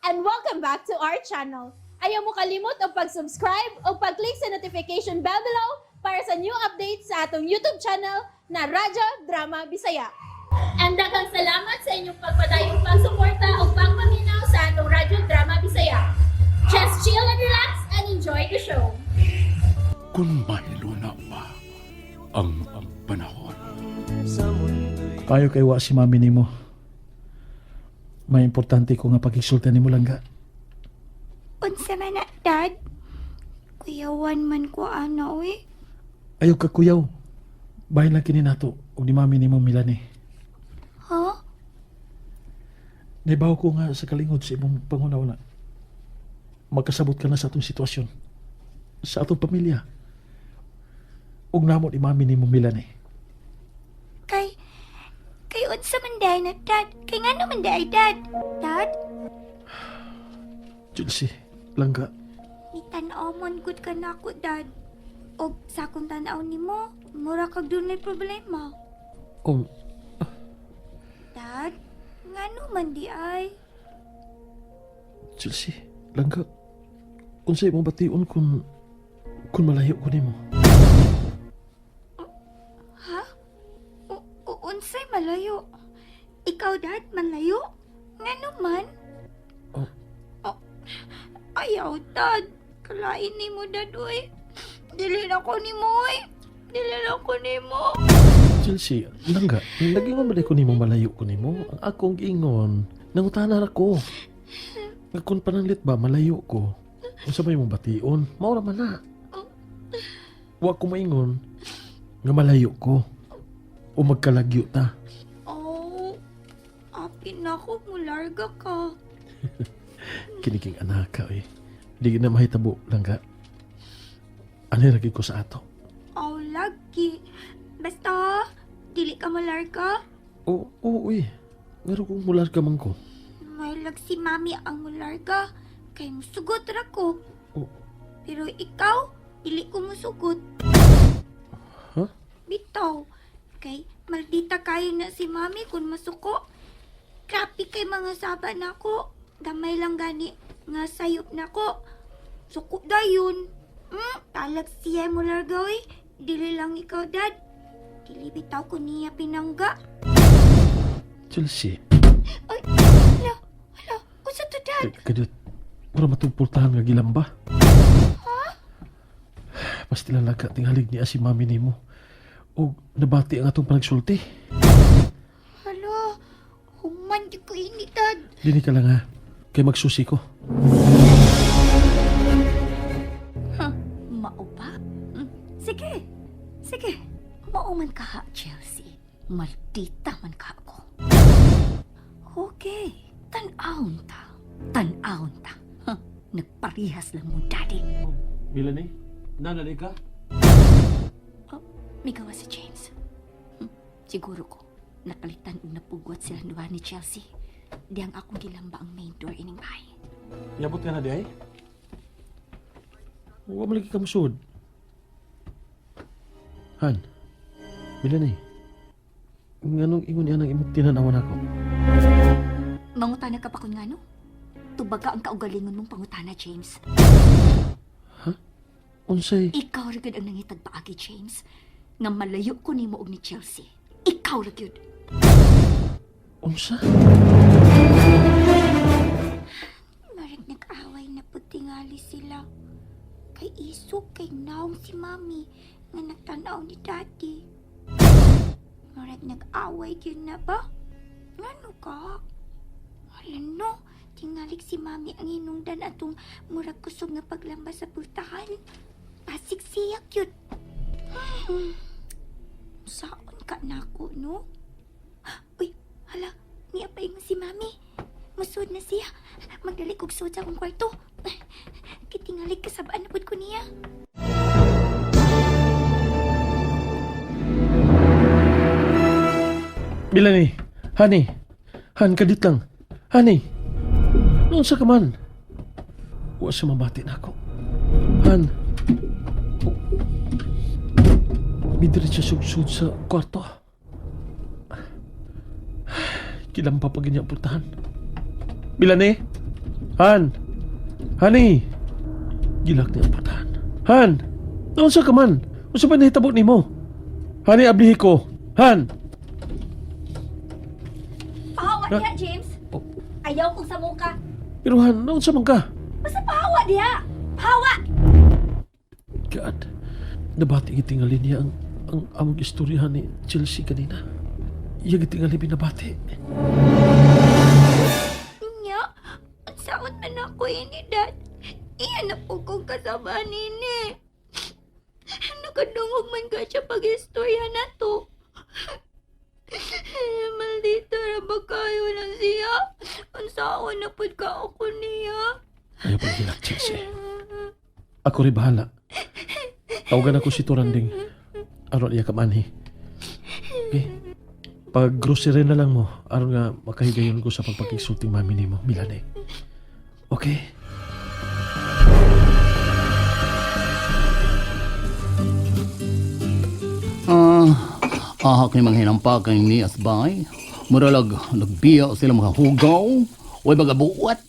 and welcome back to our channel. Ayaw mo kalimot o pag-subscribe o pag-click sa notification bell below para sa new updates sa atong YouTube channel na Radyo Drama Bisaya. And daghang salamat sa inyong pagpadayong pagsuporta o pagpaminaw sa atong Radyo Drama Bisaya. Just chill and relax and enjoy the show. Kung mahiluna pa ang panahon. Payo kay wa si mami nimo. May importante ko nga pag-isultan nimo lang ga. Unsa man na, Dad? Kuyawan man ko ano eh. Ayaw ka kuyaw. Bahin lang kini nato ug ni mami nimo Milani. Ha? Naibaw ko nga sa kalingod sa imong pangunaw na magkasabot ka na sa atong sitwasyon. Sa atong pamilya. Ug namo ni mami nimo Milani. Kay unsa man day na, Dad? Kay ngano man day, Dad? Dad? Chelsea, langga. Itanaw man gud ka na ako, Dad. Og sa akong tanaw nimo, mura kag dunay problema. Oh, Dad, ngano man di ay? Chelsea, langga. Unsay imong bation kung malayo ko nimo? Ha? Unsay malayo? Ikaw, Dad, malayo? Ngano man? Oh. Ayaw, Dad. Kalain ni mo, Dad, oy. Dili na ko ni mo, oy. Dili na ko ni mo. Chelsea, langga. Nagingon ba ko nimo malayo ko nimo? Ang akong ingon, nangutana ako. Kung pananglit ba, malayo ko. Unsa ba imong bation? Maura man na. Wa ko maingon nga malayo ko. O magkalagyo ta. Oh, apin na ko, mularga ka. Kiniking anak ka eh. Di na mahitabo langga. Ano lagi ko sa ato? Oh, lagi. Basta, dili ka mularga. Oo eh. Ngaro kong mular ka man ko. May lag si Mami ang mularga. Kay musugot ra ko. Oh. Pero ikaw, dili ko musugot. Ha? Bitaw. Kay maldita kayo na si Mami kung masuko. Grabe kay mga saba na ko. Gamay lang gani nga sayop na ko. Suko dayon. Talag siya mo largaw eh. Dili lang ikaw, Dad. Dili bitaw ko niya pinangga. Chelsea. Ay, hala. Unsa to, Dad? Kadot. Wala matugpultahan nga gilamba. Ha? Basta lalaga tingalig niya si mami nimo. O nabati ang atong panagsulti. Hala. Human di ko ini, Dad. Dini ka lang ha. Kay magsusi ko. Mao ba? Sige. Sige. Mao man ka ha, Chelsea. Maldita man ka ako. Okay. Tan-aon ta. Tan-aon ta. Nagparihas lang mo, Daddy. Milani, nanali ka? Migawa si James. Siguro ko, nakalitan o napugwat sila duwa ni Chelsea. Diyang akong gilamba ang main door ining bahay. Yabot ka na di ay? Huwag mo lagi ka masud. Han, Milani, nganong ingon niya ng imong tinanawan ako? Mangutana ka pa kung ngano? Tubaga ang kaugalingon mong pangutana, James. Unsay? Ikaw ra gyud ang nangitag paagi, James. Nga malayo ko nimo og ni Chelsea. Ikaw ra gyud. Unsa? Marag nag-away na po tingali sila. Kay isog kay naong si Mami nga nagtanaw ni Daddy. Marag nag-away yun na ba? Ngano ka? Hala no, tingalik si Mami ang hinungdan atong murag kusog nga paglamba sa pultahan. Pasig siyak yun. Saon ka na ako, no? Uy, hala, niya pa ingon si Mami. Musud na siya. Magdali kog suod sa akong kwarto. Kitingalig kasabaan na pud ko niya. Milani, honey. Han, kadit lang. Honey, noon sa kaman. Huwag sa mamati na ako. Han. Midrit siya sugsud sa kwarto. Kilang papagin niya ang puntahan. Milani? Han! Honey! Gilak ni ang patan. Han! Naunsa ka man? Unsa ba nahitabo nimo? Honey, ablihi ko. Han! Pahawa Ha? diha, James. Oh. Ayaw kong sa muka. Pero Han, naunsa man ka? Basta pahawa diha. Pahawa! God, nabati gitingali niya ang among istoryahan ni Chelsea kanina. Iya gitingali binabati. Nya, ang saot man ako ini, Dad. Iyan na po kong kasama nini. Nakadungog man ka siya pag-istorya na to. Maldito na ba kayo na siya? Ang saon na po ka ako niya. Ayaw pang hilak, Chelsea. Ako rin bahala. Tawagan ako si Turanding. Aron iya kamanhi. Okay? Pag grocery na lang mo, aron nga makahigayon ko sa pagpakisulting mami ni mo, Milane. Okay? Ahak ni mga hinampakan ni Asbay. Muralag, nagbiya sila mga hugaw. Way mga buwat.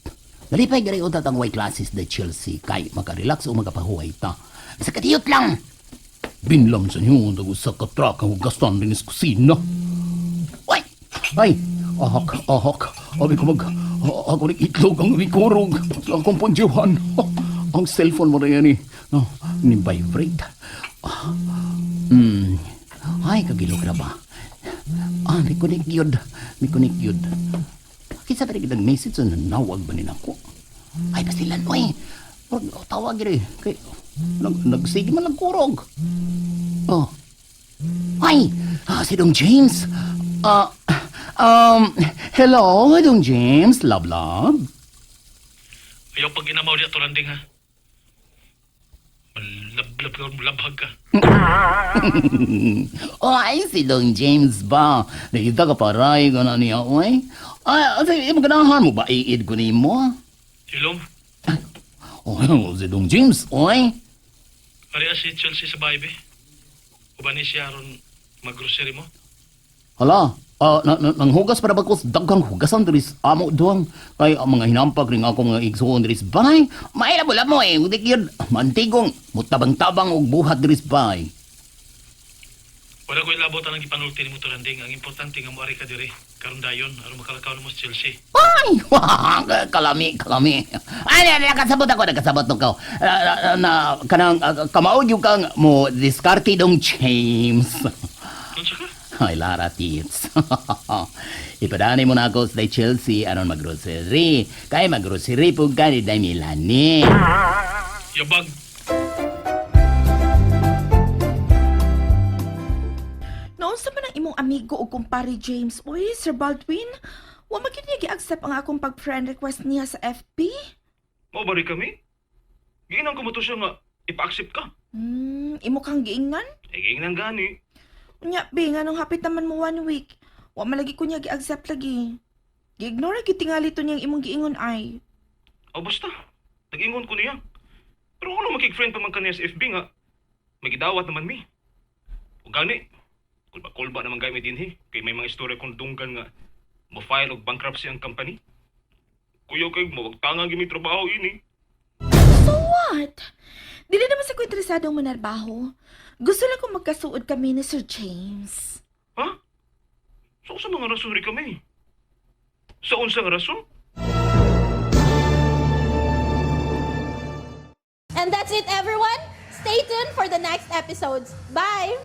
Nalipay gari utat ang white classes de Chelsea. Kay makarelax o magapahuay ta. Sa katiyot lang. Binlam sa niyo, dago sa katrak ang hugastan din is kusina. Ay! Ay! Ahak. Abi ko ako rin itlog ang mikurog. Sa akong pandiyawan. Ang cellphone mo rin yan eh. No, ni-vibrate. Ay, kagilog na ba? May connect yun. Kisa ka rin nag-message na nanawag ba nila ko? Ay, pasilan mo eh. Tawag rin. Nagsige man nagkurog. Oh. Ay, si Dong James. Hello, Dong James. Love. Ayaw pag ginamaw niya Turanding ha. Malabhag ka. Ay, si Dong James ba? Nakita ka paray ka na niya, oy. Ay, maganahan mo ba? Iid ko ni mo? Hilom, Oh, si Dong James, oy. pariya si Chelsea sa bahay be. Uba ni siya ron mag-grocery mo. Hala, nang hugas para ba ko daghang hugasan diris amo duang kay ang mga hinampag ring ako mga igsuon diris bay. May labula mo eh, udik yun. Mantigong mutabang-tabang og buhat diris bay. Wala ko ilabot ang ipanulti ni mo Turanding. Ang importante nga mo ari ka diri. Karon dayon aron makalakaw mo sa Chelsea. Ay, kalami. Ay, nakasabot to ka. Kanang kamaod yung kang mo diskarte Dong James. Unsa ka? Ay, Lara Tits. Ipadani mo na ako sa Chelsea aron mag-grocery. Kaya mag-grocery po ka ni Milani. Yabag. Naunsa man ang imong amigo o kumpare James? Uy, Sir Baldwin, wa magid niya gi-accept ang akong pag-friend request niya sa FB? Mo bari kami? Giinang ko mo to siya nga ipa-accept ka. Imo kang giingnan? Ay giinang gani. Unya, be, nga nung hapit naman mo 1 week. Wa malagi ko niya gi-accept lagi. Gi-ignore lagi tingali to niyang imong giingon ay. O basta. Nag-ingon ko niya. Pero kung makig-friend pa man kaniya sa FB nga, may gidawat naman mi. O gani, kulba naman gaya may dinhi. Kay may mga istorya kong dunggan nga mo-file og bankruptcy ang company. Kuya kay mo, wag tangang gimi trabaho ini. So what? Dili naman sa ko interesadong manarbaho. Gusto lang kong magkasuod kami ni Sir James. Ha? So sa mga rason rin kami? Sa unsang rason? And that's it, everyone. Stay tuned for the next episodes. Bye!